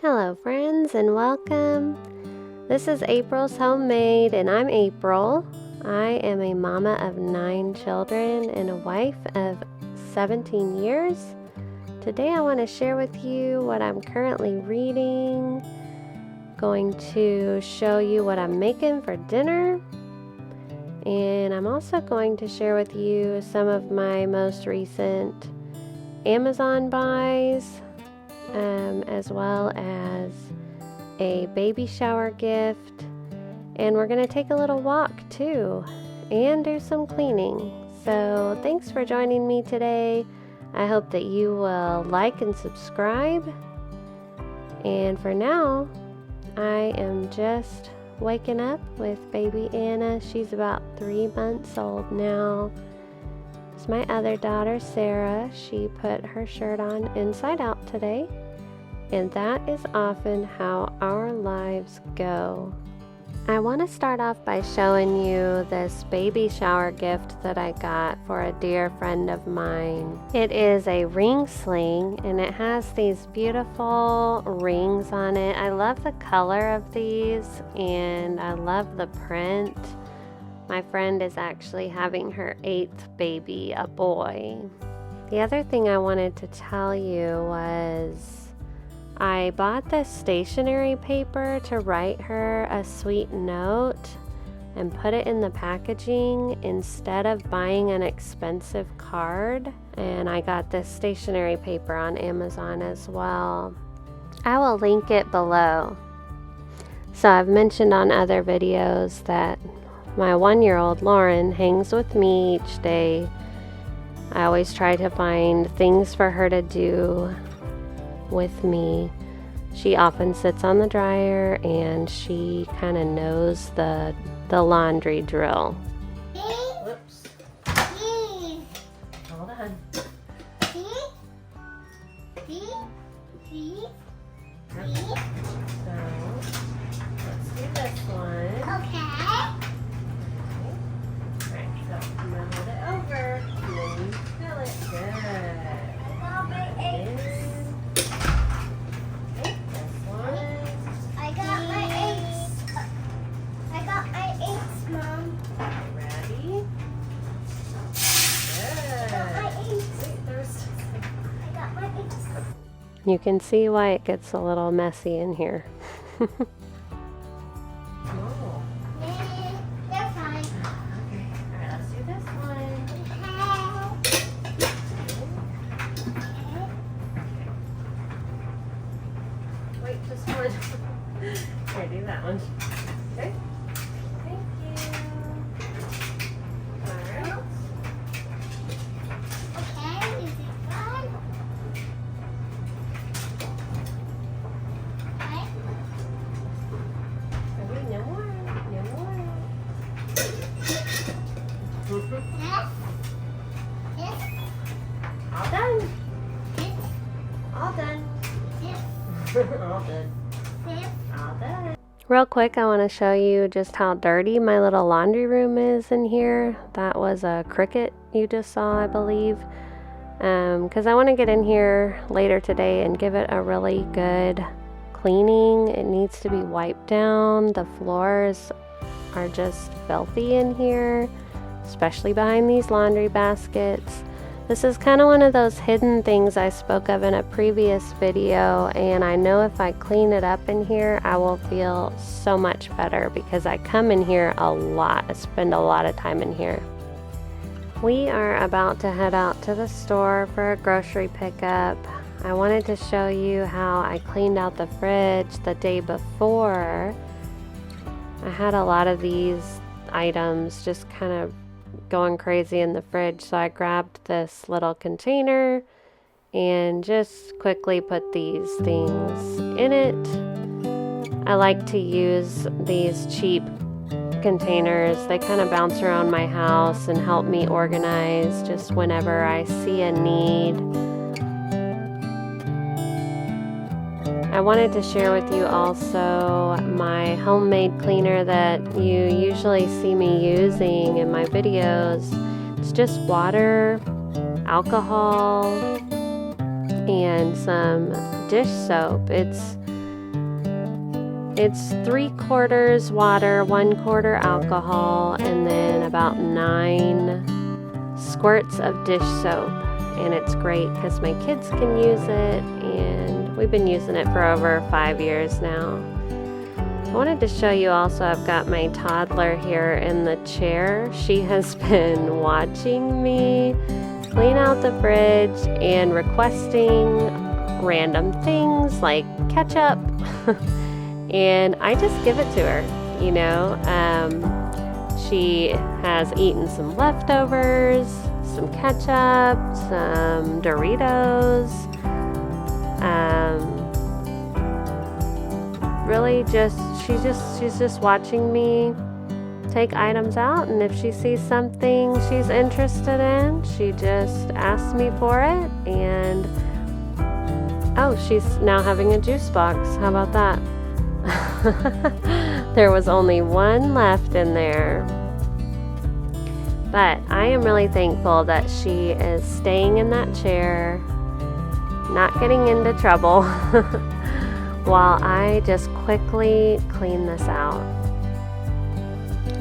Hello friends and welcome. This is April's Homemade and I'm April. I am a mama of 9 children and a wife of 17 years. Today I want to share with you what I'm currently reading, going to show you what I'm making for dinner, and I'm also going to share with you some of my most recent Amazon buys, as well as a baby shower gift, and we're going to take a little walk too and do some cleaning. So thanks for joining me today. I hope that you will like and subscribe, and for now I am just waking up with baby Anna. She's about 3 months old now. It's my other daughter Sarah. She put her shirt on inside out today. And that is often how our lives go. I want to start off by showing you this baby shower gift that I got for a dear friend of mine. It is a ring sling and it has these beautiful rings on it. I love the color of these and I love the print. My friend is actually having her 8th baby, a boy. The other thing I wanted to tell you was I bought this stationery paper to write her a sweet note and put it in the packaging instead of buying an expensive card. And I got this stationery paper on Amazon as well. I will link it below. So I've mentioned on other videos that my 1-year-old Lauren hangs with me each day. I always try to find things for her to do with me. She often sits on the dryer and she kind of knows the laundry drill. Whoops. Hold on. Okay. So let's do this one. Okay. Alright, so I'm gonna hold it over and then you fill it. Good. I got my eggs. I got my eggs, Mom. Ready? Good. I got my eggs. Wait, there's... I got my eggs. You can see why it gets a little messy in here. Oh. They're fine. Okay. Alright, let's do this one. Wait, just one. Here, do that one. Okay. Thank you. Alright. Okay, is it fun? Okay. Okay, no more. No more. Yes. Yes. All done. Yes. All done. Yes. All done. Yes. All done. Real quick, I want to show you just how dirty my little laundry room is in here. That was a cricket you just saw, I believe. Because I want to get in here later today and give it a really good cleaning. It needs to be wiped down. The floors are just filthy in here, especially behind these laundry baskets. This is kind of one of those hidden things I spoke of in a previous video, and I know if I clean it up in here, I will feel so much better because I come in here a lot. I spend a lot of time in here. We are about to head out to the store for a grocery pickup. I wanted to show you how I cleaned out the fridge the day before. I had a lot of these items just kind of going crazy in the fridge, so I grabbed this little container and just quickly put these things in it. I like to use these cheap containers. They kind of bounce around my house and help me organize just whenever I see a need. I wanted to share with you also my homemade cleaner that you usually see me using in my videos. It's just water, alcohol, and some dish soap. It's It's 3/4 water, 1/4 alcohol, and then about 9 squirts of dish soap. And it's great because my kids can use it, and we've been using it for over 5 years now. I wanted to show you also, I've got my toddler here in the chair. She has been watching me clean out the fridge and requesting random things like ketchup. And I just give it to her, you know. She has eaten some leftovers, some ketchup, some Doritos. Really she's just watching me take items out, and if she sees something she's interested in, she just asks me for it. And oh, she's now having a juice box. How about that? There was only one left in there. But I am really thankful that she is staying in that chair, not getting into trouble, while I just quickly clean this out.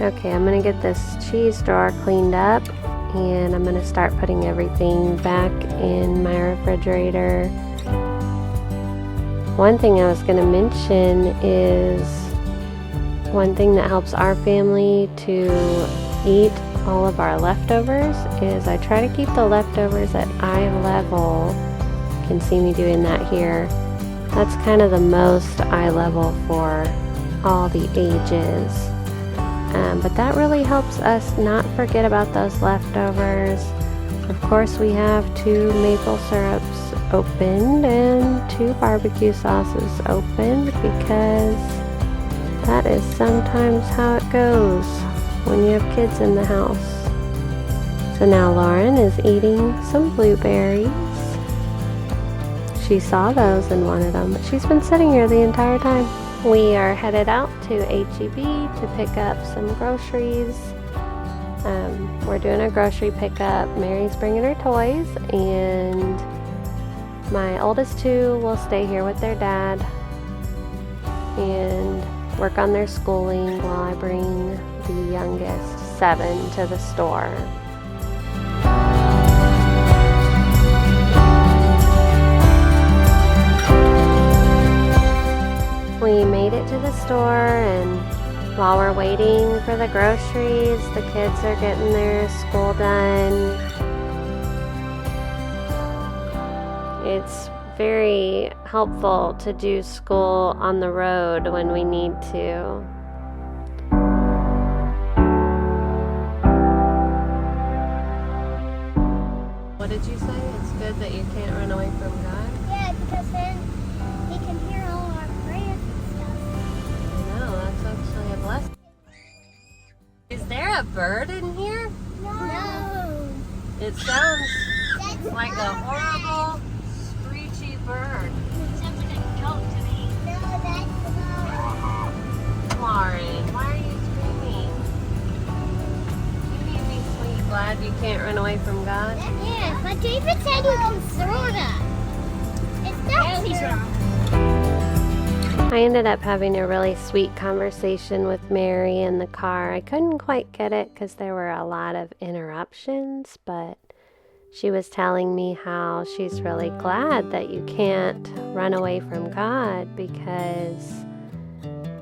Okay, I'm going to get this cheese drawer cleaned up, and I'm going to start putting everything back in my refrigerator. One thing I was going to mention is one thing that helps our family to eat all of our leftovers is I try to keep the leftovers at eye level. You can see me doing that here. That's kind of the most eye level for all the ages. But that really helps us not forget about those leftovers. Of course, we have 2 maple syrups opened and 2 barbecue sauces opened, because that is sometimes how it goes when you have kids in the house. So now Lauren is eating some blueberries. She saw those and wanted them, but she's been sitting here the entire time. We are headed out to H-E-B to pick up some groceries. We're doing a grocery pickup. Mary's bringing her toys, and my oldest 2 will stay here with their dad and work on their schooling while I bring the youngest 7 to the store. We made it to the store, and while we're waiting for the groceries, the kids are getting their school done. It's very helpful to do school on the road when we need to. What did you say? It's good that you can't run away from God? Yeah, because then he can hear all our prayers and stuff. No, that's actually a blessing. Is there a bird in here? No. It sounds That's like a horrible, screechy bird. It sounds like a goat to me. No, that's Lauren, why are you screaming? You need to be sweet, glad you can't run away from God. Yeah, but David said you can throw that. It's not wrong. I ended up having a really sweet conversation with Mary in the car. I couldn't quite get it because there were a lot of interruptions, but she was telling me how she's really glad that you can't run away from God, because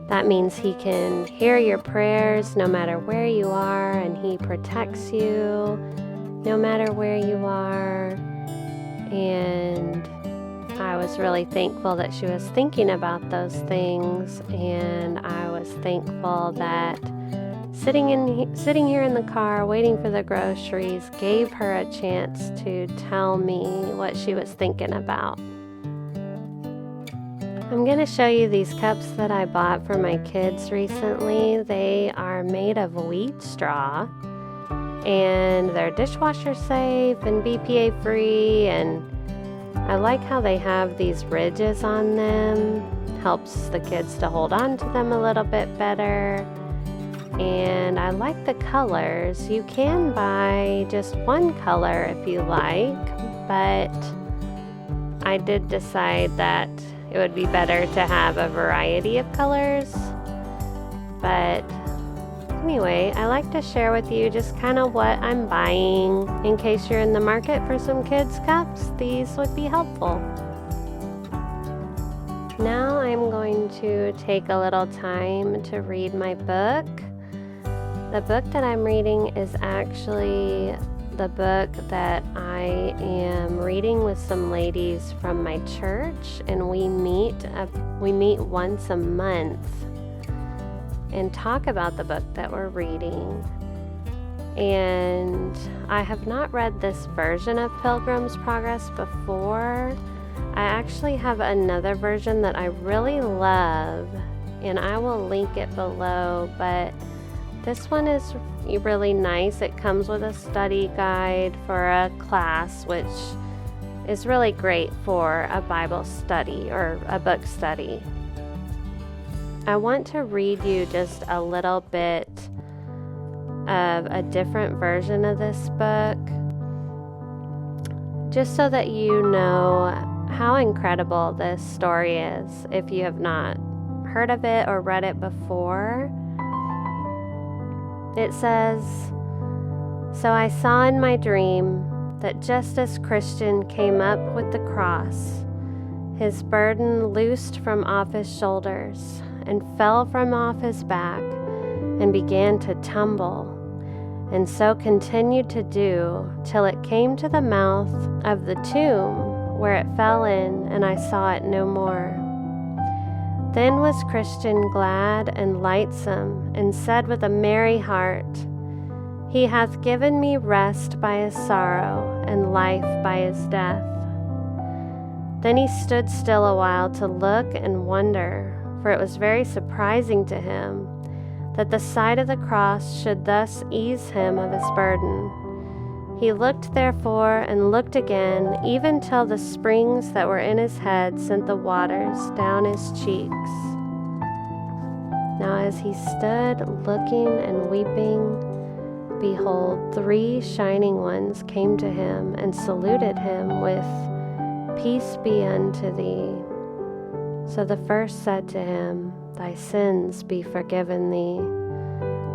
that means He can hear your prayers no matter where you are, and He protects you no matter where you are. And I was really thankful that she was thinking about those things, and I was thankful that sitting here in the car waiting for the groceries gave her a chance to tell me what she was thinking about. I'm going to show you these cups that I bought for my kids recently. They are made of wheat straw, and they're dishwasher safe and BPA free, and I like how they have these ridges on them. Helps the kids to hold on to them a little bit better. And I like the colors. You can buy just one color if you like, but I did decide that it would be better to have a variety of colors. But anyway, I like to share with you just kind of what I'm buying. In case you're in the market for some kids' cups, these would be helpful. Now I'm going to take a little time to read my book. The book that I'm reading is actually the book that I am reading with some ladies from my church, and we meet once a month and talk about the book that we're reading. And I have not read this version of Pilgrim's Progress before. I actually have another version that I really love, and I will link it below, but this one is really nice. It comes with a study guide for a class, which is really great for a Bible study or a book study. I want to read you just a little bit of a different version of this book, just so that you know how incredible this story is if you have not heard of it or read it before. It says, "So I saw in my dream that just as Christian came up with the cross, his burden loosed from off his shoulders and fell from off his back and began to tumble, and so continued to do till it came to the mouth of the tomb, where it fell in, and I saw it no more. Then was Christian glad and lightsome, and said with a merry heart, He hath given me rest by his sorrow, and life by his death. Then he stood still a while to look and wonder, for it was very surprising to him that the sight of the cross should thus ease him of his burden. He looked therefore and looked again, even till the springs that were in his head sent the waters down his cheeks. Now as he stood looking and weeping, behold, 3 shining ones came to him and saluted him with, Peace be unto thee. So the first said to him, Thy sins be forgiven thee.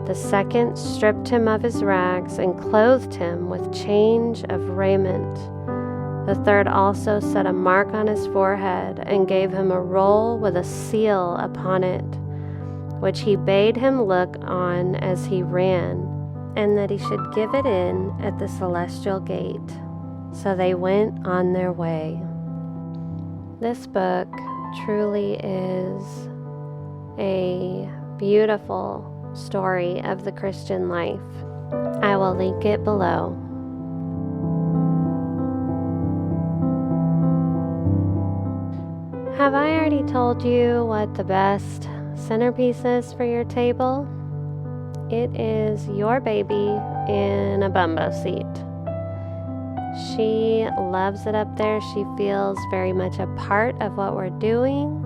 The second stripped him of his rags and clothed him with change of raiment. The third also set a mark on his forehead and gave him a roll with a seal upon it, which he bade him look on as he ran, and that he should give it in at the celestial gate. So they went on their way. This book truly is a beautiful story of the Christian life. I will link it below. Have I already told you what the best centerpiece is for your table? It is your baby in a bumbo seat. She loves it up there. She feels very much a part of what we're doing.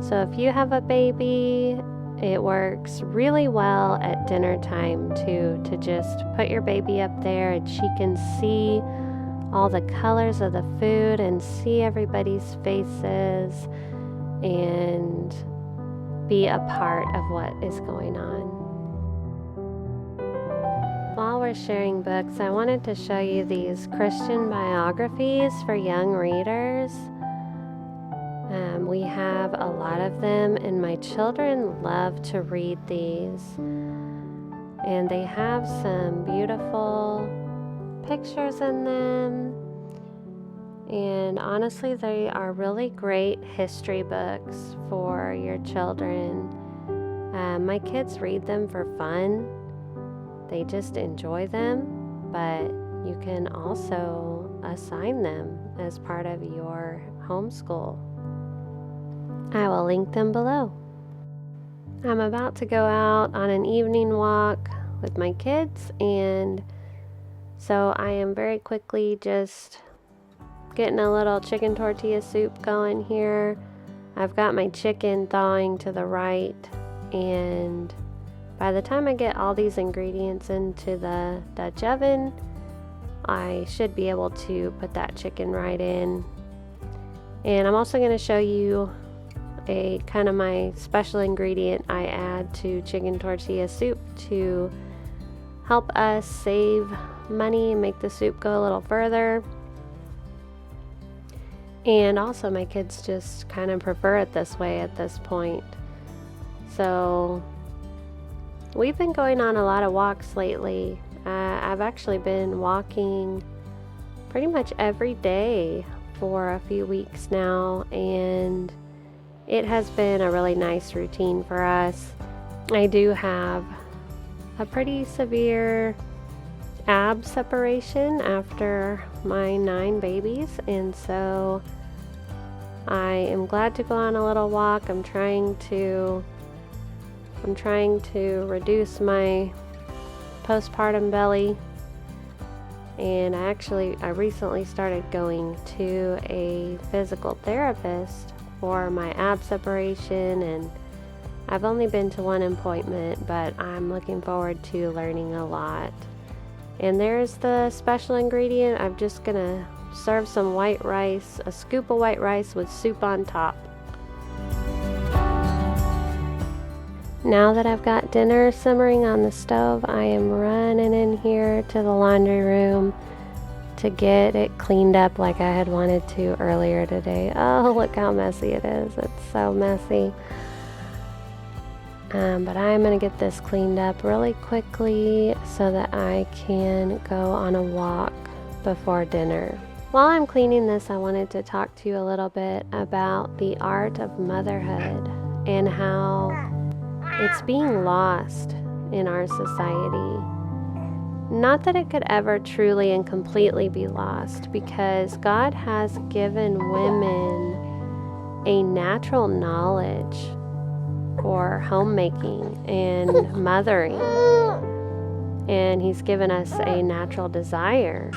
So if you have a baby, it works really well at dinner time to just put your baby up there, and she can see all the colors of the food and see everybody's faces and be a part of what is going on. While we're sharing books, I wanted to show you these Christian biographies for young readers. We have a lot of them, and my children love to read these. And they have some beautiful pictures in them. And honestly, they are really great history books for your children. My kids read them for fun. They just enjoy them, but you can also assign them as part of your homeschool. I will link them below. I'm about to go out on an evening walk with my kids, and so I am very quickly just getting a little chicken tortilla soup going here. I've got my chicken thawing to the right, and by the time I get all these ingredients into the Dutch oven, I should be able to put that chicken right in. And I'm also going to show you a kind of my special ingredient I add to chicken tortilla soup to help us save money and make the soup go a little further. And also my kids just kind of prefer it this way at this point. So we've been going on a lot of walks lately. I've actually been walking pretty much every day for a few weeks now, and it has been a really nice routine for us. I do have a pretty severe ab separation after my 9 babies, and so I am glad to go on a little walk. I'm trying to reduce my postpartum belly, and I recently started going to a physical therapist for my ab separation, and I've only been to one appointment, but I'm looking forward to learning a lot. And there's the special ingredient. I'm just gonna serve some white rice, a scoop of white rice with soup on top. Now that I've got dinner simmering on the stove, I am running in here to the laundry room to get it cleaned up like I had wanted to earlier today. Oh, look how messy it is. It's so messy. But I'm going to get this cleaned up really quickly so that I can go on a walk before dinner. While I'm cleaning this, I wanted to talk to you a little bit about the art of motherhood and how it's being lost in our society. Not that it could ever truly and completely be lost, because God has given women a natural knowledge for homemaking and mothering, and He's given us a natural desire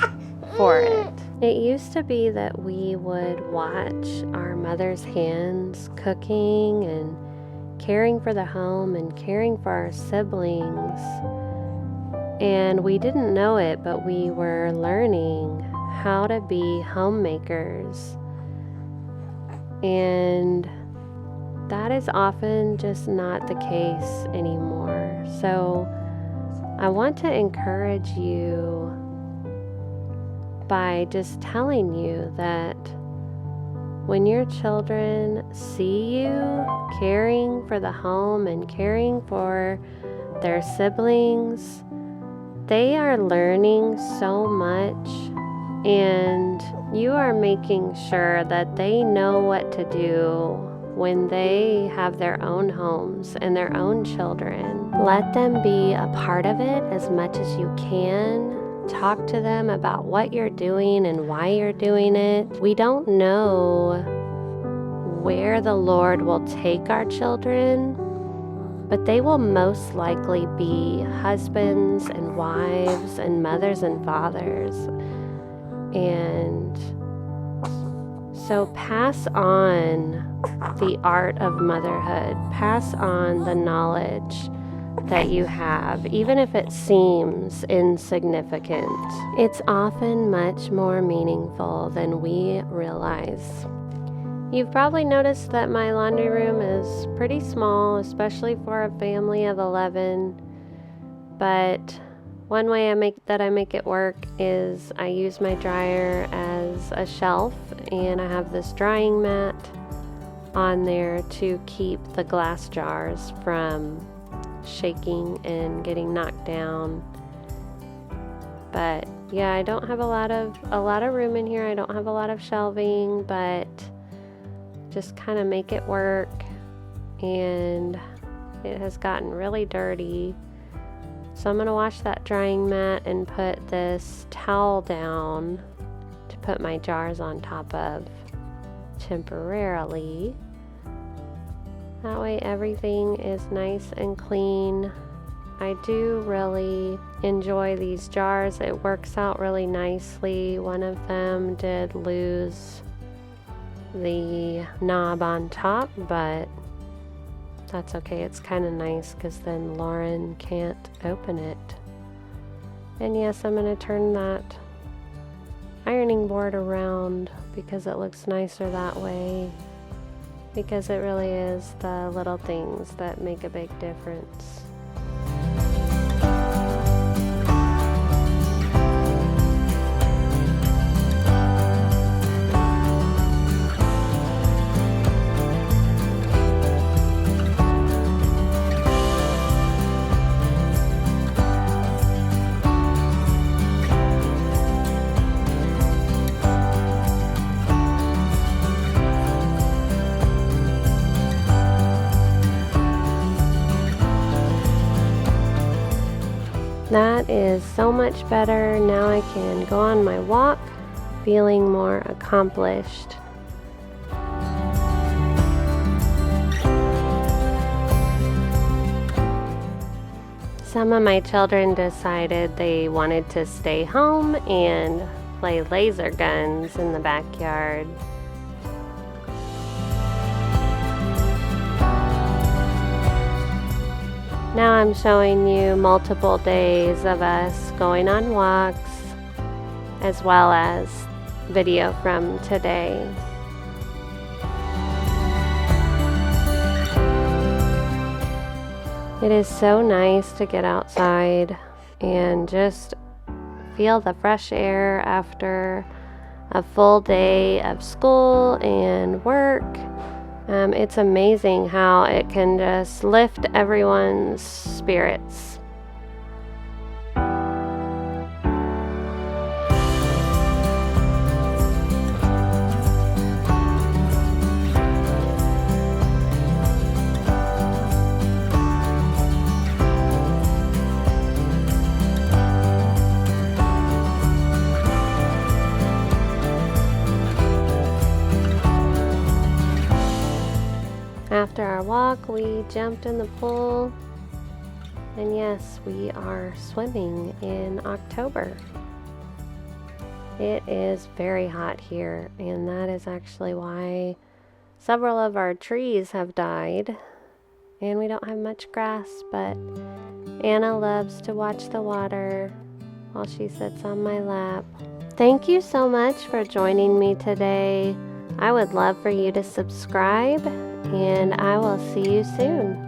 for it. It used to be that we would watch our mother's hands cooking and caring for the home and caring for our siblings, and we didn't know it, but we were learning how to be homemakers. And that is often just not the case anymore. So I want to encourage you by just telling you that when your children see you caring for the home and caring for their siblings, they are learning so much, and you are making sure that they know what to do when they have their own homes and their own children. Let them be a part of it as much as you can. Talk to them about what you're doing and why you're doing it. We don't know where the Lord will take our children, but they will most likely be husbands and wives and mothers and fathers. And so pass on the art of motherhood. Pass on the knowledge that you have, even if it seems insignificant. It's often much more meaningful than we realize. You've probably noticed that my laundry room is pretty small, especially for a family of 11. But one way I make it work is I use my dryer as a shelf, and I have this drying mat on there to keep the glass jars from shaking and getting knocked down. But yeah, I don't have a lot of room in here. I don't have a lot of shelving, but just kind of make it work. And it has gotten really dirty, so I'm going to wash that drying mat and put this towel down to put my jars on top of temporarily. That way everything is nice and clean. I do really enjoy these jars. It works out really nicely. One of them did lose the knob on top, but that's okay. It's kind of nice because then Lauren can't open it. And yes, I'm going to turn that. ironing board around because it looks nicer that way. Because it really is the little things that make a big difference. That is so much better. Now I can go on my walk feeling more accomplished. Some of my children decided they wanted to stay home and play laser guns in the backyard. Now I'm showing you multiple days of us going on walks, as well as video from today. It is so nice to get outside and just feel the fresh air after a full day of school and work. It's amazing how it can just lift everyone's spirits. After our walk, we jumped in the pool, and yes, we are swimming in October. It is very hot here, and that is actually why several of our trees have died, and we don't have much grass, but Anna loves to watch the water while she sits on my lap. Thank you so much for joining me today. I would love for you to subscribe, and I will see you soon.